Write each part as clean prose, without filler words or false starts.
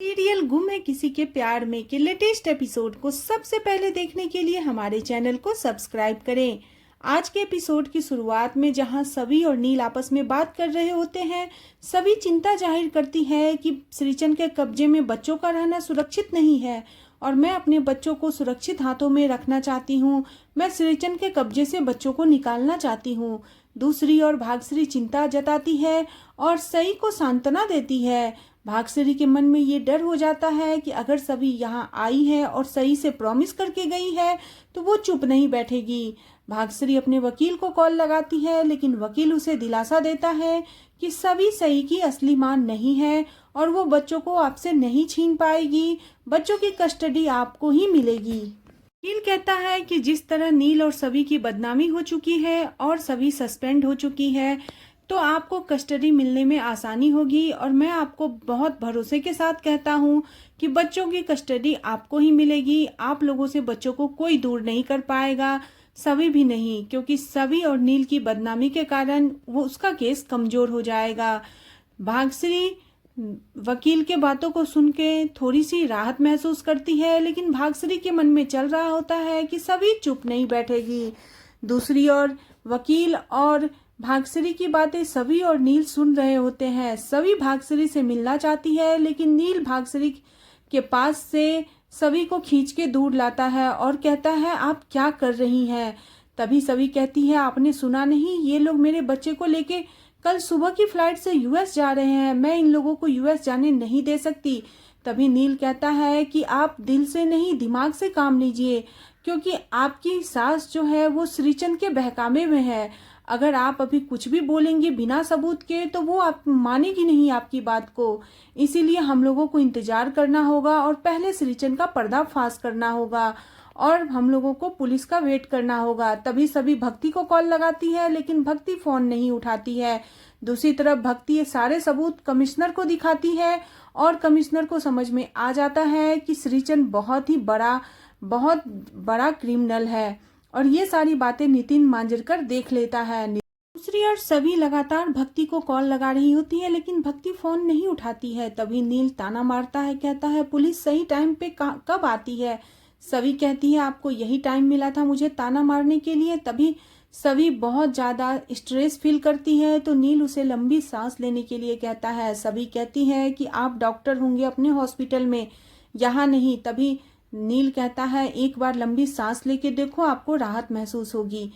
Serial गुम है किसी के प्यार में के लेटेस्ट एपिसोड को सबसे पहले देखने के लिए हमारे चैनल को सब्सक्राइब करें। आज के एपिसोड की शुरुआत में जहां सवी और नील आपस में बात कर रहे होते हैं, सवी चिंता जाहिर करती है कि श्रीचंद के कब्जे में बच्चों का रहना सुरक्षित नहीं है और मैं अपने बच्चों को सुरक्षित हाथों में रखना चाहती हूँ। मैं श्रीचंद के कब्जे से बच्चों को निकालना चाहती हूँ। दूसरी ओर भाग्यश्री चिंता जताती है और सई को सांत्वना देती है। भाग्यश्री के मन में ये डर हो जाता है कि अगर सभी यहाँ आई है और सही से प्रॉमिस करके गई है तो वो चुप नहीं बैठेगी। भाग्यश्री अपने वकील को कॉल लगाती है, लेकिन वकील उसे दिलासा देता है कि सभी सही की असली मां नहीं है और वो बच्चों को आपसे नहीं छीन पाएगी। बच्चों की कस्टडी आपको ही मिलेगी। वकील कहता है कि जिस तरह नील और सभी की बदनामी हो चुकी है और सभी सस्पेंड हो चुकी है तो आपको कस्टडी मिलने में आसानी होगी और मैं आपको बहुत भरोसे के साथ कहता हूं कि बच्चों की कस्टडी आपको ही मिलेगी। आप लोगों से बच्चों को कोई दूर नहीं कर पाएगा, सभी भी नहीं, क्योंकि सभी और नील की बदनामी के कारण वो उसका केस कमजोर हो जाएगा। भाग्यश्री वकील के बातों को सुन के थोड़ी सी राहत महसूस करती है, लेकिन भाग्यश्री के मन में चल रहा होता है कि सभी चुप नहीं बैठेगी। दूसरी ओर वकील और भाग्यश्री की बातें सभी और नील सुन रहे होते हैं। सभी भाग्यश्री से मिलना चाहती है, लेकिन नील भाग्यश्री के पास से सभी को खींच के दूर लाता है और कहता है आप क्या कर रही हैं। तभी सभी कहती है आपने सुना नहीं, ये लोग मेरे बच्चे को लेके कल सुबह की फ्लाइट से यूएस जा रहे हैं, मैं इन लोगों को यूएस जाने नहीं दे सकती। तभी नील कहता है कि आप दिल से नहीं दिमाग से काम लीजिए, क्योंकि आपकी सास जो है वो श्रीचंद के बहकावे में है। अगर आप अभी कुछ भी बोलेंगे बिना सबूत के तो वो आप मानेगी नहीं आपकी बात को। इसीलिए हम लोगों को इंतजार करना होगा और पहले श्रीचंद का पर्दाफाश करना होगा और हम लोगों को पुलिस का वेट करना होगा। तभी सभी भक्ति को कॉल लगाती है, लेकिन भक्ति फोन नहीं उठाती है। दूसरी तरफ भक्ति ये सारे सबूत कमिश्नर को दिखाती है और कमिश्नर को समझ में आ जाता है कि श्रीचंद बहुत बड़ा क्रिमिनल है और ये सारी बातें नितिन मांजरेकर देख लेता है। दूसरी ओर सभी लगातार भक्ति को कॉल लगा रही होती है, लेकिन भक्ति फोन नहीं उठाती है। तभी नील ताना मारता है, कहता है पुलिस सही टाइम पे कब आती है। सभी कहती है आपको यही टाइम मिला था मुझे ताना मारने के लिए। तभी सभी बहुत ज्यादा स्ट्रेस फील करती है तो नील उसे लंबी सांस लेने के लिए कहता है। सभी कहती है कि आप डॉक्टर होंगे अपने हॉस्पिटल में, यहाँ नहीं। तभी नील कहता है एक बार लंबी सांस लेके देखो, आपको राहत महसूस होगी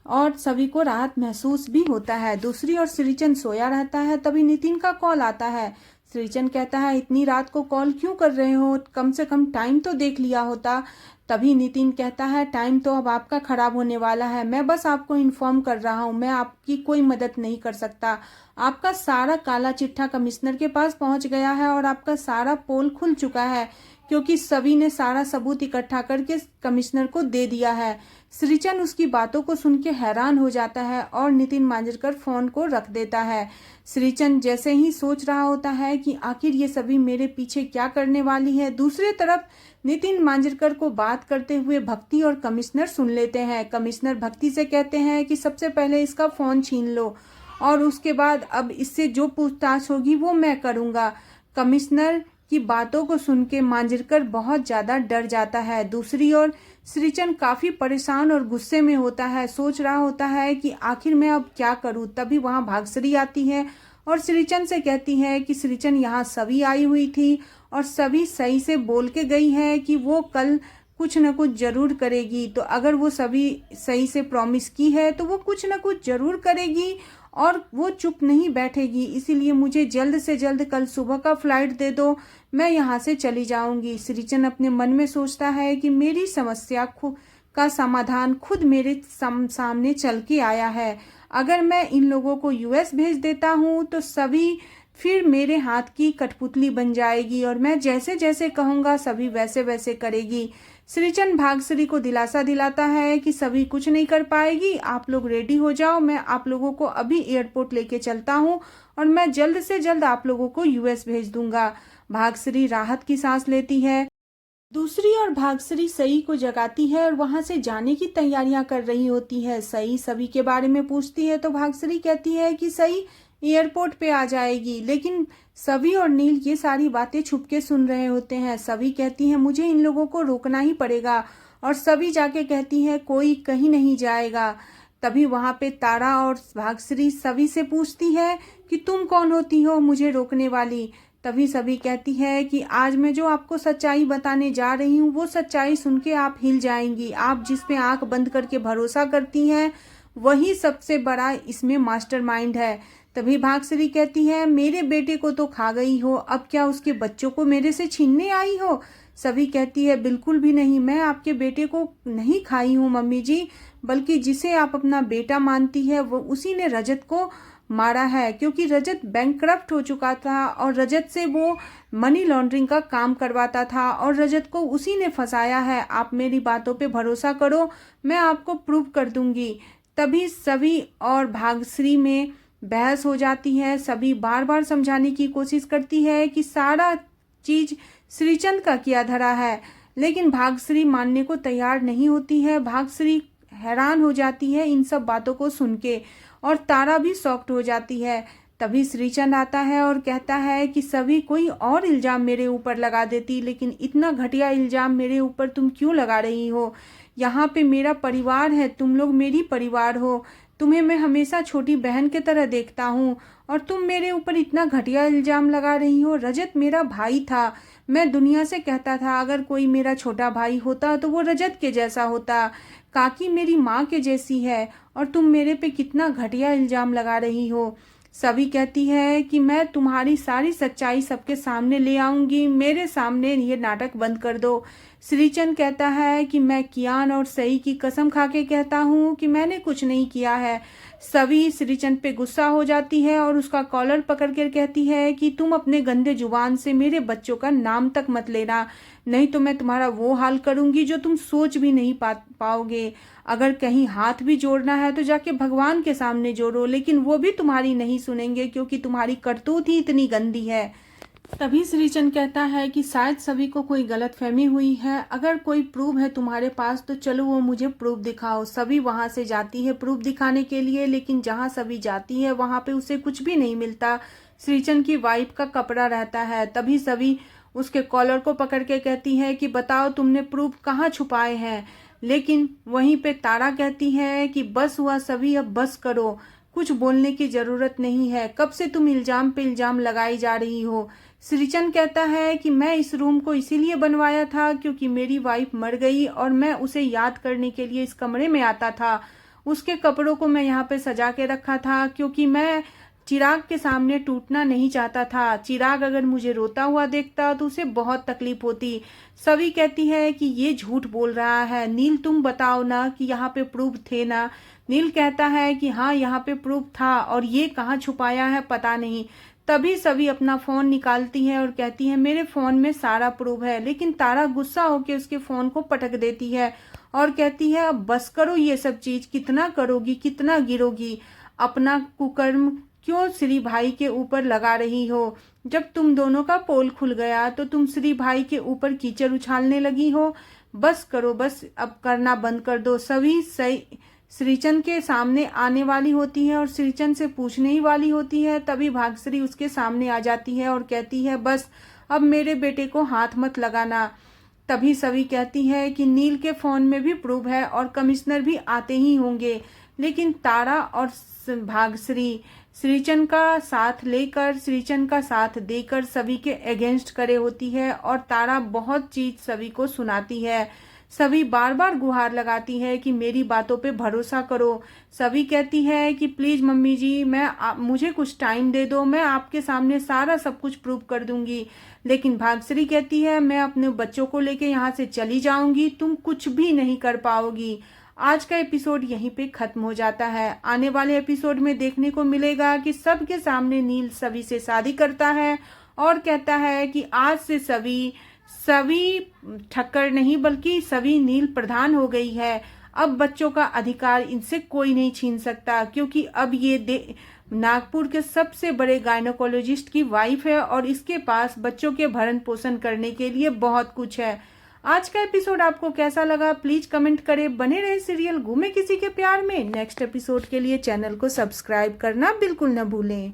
और सभी को राहत महसूस भी होता है। दूसरी ओर श्रीचंद सोया रहता है। तभी नितिन का कॉल आता है। श्रीचंद कहता है इतनी रात को कॉल क्यों कर रहे हो, कम से कम टाइम तो देख लिया होता। तभी नितिन कहता है टाइम तो अब आपका खराब होने वाला है, मैं बस आपको इन्फॉर्म कर रहा हूँ, मैं आपकी कोई मदद नहीं कर सकता। आपका सारा काला चिट्ठा कमिश्नर के पास पहुंच गया है और आपका सारा पोल खुल चुका है, क्योंकि सभी ने सारा सबूत इकट्ठा करके कमिश्नर को दे दिया है। श्रीचंद उसकी बातों को सुन के हैरान हो जाता है और नितिन मांजरेकर फोन को रख देता है। श्रीचंद जैसे ही सोच रहा होता है कि आखिर ये सभी मेरे पीछे क्या करने वाली है, दूसरी तरफ नितिन मांजरेकर को बात करते हुए भक्ति और कमिश्नर सुन लेते हैं। कमिश्नर भक्ति से कहते हैं कि सबसे पहले इसका फोन छीन लो और उसके बाद अब इससे जो पूछताछ होगी वो मैं करूंगा। कमिश्नर की बातों को सुन के मांजरेकर बहुत ज्यादा डर जाता है। दूसरी ओर श्रीचंद काफी परेशान और गुस्से में होता है, सोच रहा होता है कि आखिर मैं अब क्या करूं। तभी वहां भाग्यश्री आती है और श्रीचंद से कहती है कि श्रीचंद यहाँ सभी आई हुई थी और सभी सही से बोल के गई है कि वो कल कुछ न कुछ जरूर करेगी। तो अगर वो सभी सही से प्रॉमिस की है तो वो कुछ न कुछ जरूर करेगी और वो चुप नहीं बैठेगी। इसीलिए मुझे जल्द से जल्द कल सुबह का फ्लाइट दे दो, मैं यहाँ से चली जाऊंगी। श्रीचंद अपने मन में सोचता है कि मेरी समस्या का समाधान खुद मेरे सामने चल के आया है। अगर मैं इन लोगों को यूएस भेज देता हूँ तो सभी फिर मेरे हाथ की कठपुतली बन जाएगी और मैं जैसे जैसे कहूँगा सभी वैसे वैसे करेगी। श्रीचंद भाग्यश्री को दिलासा दिलाता है कि सभी कुछ नहीं कर पाएगी, आप लोग रेडी हो जाओ, मैं आप लोगों को अभी एयरपोर्ट लेके चलता हूँ और मैं जल्द से जल्द आप लोगों को यूएस भेज दूंगा। भाग्यश्री राहत की सांस लेती है। दूसरी ओर भाग्यश्री सई को जगाती है और वहां से जाने की तैयारियां कर रही होती है। सई सभी के बारे में पूछती है तो भाग्यश्री कहती है कि सई एयरपोर्ट पे आ जाएगी। लेकिन सवी और नील ये सारी बातें छुप के सुन रहे होते हैं। सवी कहती है मुझे इन लोगों को रोकना ही पड़ेगा, और सवी जाके कहती है कोई कहीं नहीं जाएगा। तभी वहां पे तारा और भाग्यश्री सवी से पूछती है कि तुम कौन होती हो मुझे रोकने वाली। तभी सभी कहती है कि आज मैं जो आपको सच्चाई बताने जा रही हूँ वो सच्चाई सुन के आप हिल जाएंगी। आप जिस पे आंख बंद करके भरोसा करती हैं वही सबसे बड़ा इसमें मास्टरमाइंड है। तभी भाग्यश्री कहती है मेरे बेटे को तो खा गई हो, अब क्या उसके बच्चों को मेरे से छीनने आई हो। सभी कहती है बिल्कुल भी नहीं, मैं आपके बेटे को नहीं खाई हूँ मम्मी जी, बल्कि जिसे आप अपना बेटा मानती है वो उसी ने रजत को मारा है, क्योंकि रजत बैंकक्रप्ट हो चुका था और रजत से वो मनी लॉन्ड्रिंग का काम करवाता था और रजत को उसी ने फंसाया है। आप मेरी बातों पे भरोसा करो, मैं आपको प्रूव कर दूंगी। तभी सभी और भाग्यश्री में बहस हो जाती है। सभी बार बार समझाने की कोशिश करती है कि सारा चीज श्रीचंद का किया धरा है, लेकिन भाग्यश्री मानने को तैयार नहीं होती है। भाग्यश्री हैरान हो जाती है इन सब बातों को सुन के, और तारा भी शॉक्ड हो जाती है। तभी श्रीचंद आता है और कहता है कि सभी कोई और इल्जाम मेरे ऊपर लगा देती, लेकिन इतना घटिया इल्जाम मेरे ऊपर तुम क्यों लगा रही हो। यहाँ पे मेरा परिवार है, तुम लोग मेरी परिवार हो, तुम्हें मैं हमेशा छोटी बहन की तरह देखता हूँ और तुम मेरे ऊपर इतना घटिया इल्जाम लगा रही हो। रजत मेरा भाई था, मैं दुनिया से कहता था अगर कोई मेरा छोटा भाई होता तो वो रजत के जैसा होता। काकी मेरी माँ के जैसी है और तुम मेरे पे कितना घटिया इल्जाम लगा रही हो। सभी कहती है कि मैं तुम्हारी सारी सच्चाई सबके सामने ले आऊंगी, मेरे सामने ये नाटक बंद कर दो। श्रीचंद कहता है कि मैं कियान और सई की कसम खा के कहता हूँ कि मैंने कुछ नहीं किया है। सभी श्रीचंद पे गुस्सा हो जाती है और उसका कॉलर पकड़ कर कहती है कि तुम अपने गंदे जुबान से मेरे बच्चों का नाम तक मत लेना, नहीं तो मैं तुम्हारा वो हाल करूंगी जो तुम सोच भी नहीं पाओगे। अगर कहीं हाथ भी जोड़ना है तो जाके भगवान के सामने जोड़ो, लेकिन वो भी तुम्हारी नहीं सुनेंगे क्योंकि तुम्हारी करतूत ही इतनी गंदी है। तभी श्रीचंद कहता है कि शायद सभी को कोई गलतफहमी हुई है, अगर कोई प्रूफ है तुम्हारे पास तो चलो वो मुझे प्रूफ दिखाओ। सभी वहां से जाती है प्रूफ दिखाने के लिए, लेकिन जहां सभी जाती है वहां पे उसे कुछ भी नहीं मिलता। श्रीचंद की वाइफ का कपड़ा रहता है। तभी सभी उसके कॉलर को पकड़ के कहती है कि बताओ तुमने प्रूफ कहाँ छुपाए हैं। लेकिन वहीं पे तारा कहती है कि बस हुआ सभी, अब बस करो, कुछ बोलने की जरूरत नहीं है, कब से तुम इल्जाम पे इल्जाम लगाई जा रही हो। श्रीचंद कहता है कि मैं इस रूम को इसीलिए बनवाया था क्योंकि मेरी वाइफ मर गई और मैं उसे याद करने के लिए इस कमरे में आता था। उसके कपड़ों को मैं यहाँ पे सजा के रखा था क्योंकि मैं चिराग के सामने टूटना नहीं चाहता था। चिराग अगर मुझे रोता हुआ देखता तो उसे बहुत तकलीफ होती। सभी कहती है कि ये झूठ बोल रहा है, नील तुम बताओ ना कि यहाँ पे प्रूफ थे ना। नील कहता है कि हाँ यहाँ पे प्रूफ था और ये कहाँ छुपाया है पता नहीं। तभी सभी अपना फोन निकालती है और कहती है मेरे फोन में सारा प्रूफ है, लेकिन तारा गुस्सा होकर उसके फोन को पटक देती है और कहती है अब बस करो ये सब चीज, कितना करोगी, कितना गिरोगी, अपना कुकर्म क्यों श्री भाई के ऊपर लगा रही हो। जब तुम दोनों का पोल खुल गया तो तुम श्री भाई के ऊपर कीचड़ उछालने लगी हो। बस करो, बस अब करना बंद कर दो। सभी सही श्रीचंद के सामने आने वाली होती है और श्रीचंद से पूछने ही वाली होती है। तभी भाग्यश्री उसके सामने आ जाती है और कहती है बस अब मेरे बेटे को हाथ मत लगाना। तभी सभी कहती है कि नील के फोन में भी प्रूफ है और कमिश्नर भी आते ही होंगे, लेकिन तारा और भाग्यश्री श्रीचंद का साथ लेकर, श्रीचंद का साथ देकर सभी के अगेंस्ट करे होती है और तारा बहुत चीज सभी को सुनाती है। सभी बार बार गुहार लगाती है कि मेरी बातों पे भरोसा करो। सभी कहती है कि प्लीज मम्मी जी मुझे कुछ टाइम दे दो, मैं आपके सामने सारा सब कुछ प्रूव कर दूंगी। लेकिन भाग्यश्री कहती है मैं अपने बच्चों को लेके यहाँ से चली जाऊंगी, तुम कुछ भी नहीं कर पाओगी। आज का एपिसोड यहीं पे खत्म हो जाता है। आने वाले एपिसोड में देखने को मिलेगा कि सबके सामने नील सभी से शादी करता है और कहता है कि आज से सभी ठक्कर नहीं बल्कि सभी नील प्रधान हो गई है। अब बच्चों का अधिकार इनसे कोई नहीं छीन सकता, क्योंकि अब ये नागपुर के सबसे बड़े गायनोकोलॉजिस्ट की वाइफ है और इसके पास बच्चों के भरण पोषण करने के लिए बहुत कुछ है। आज का एपिसोड आपको कैसा लगा प्लीज कमेंट करें। बने रहे सीरियल घूमे किसी के प्यार में। नेक्स्ट एपिसोड के लिए चैनल को सब्सक्राइब करना बिल्कुल न भूलें।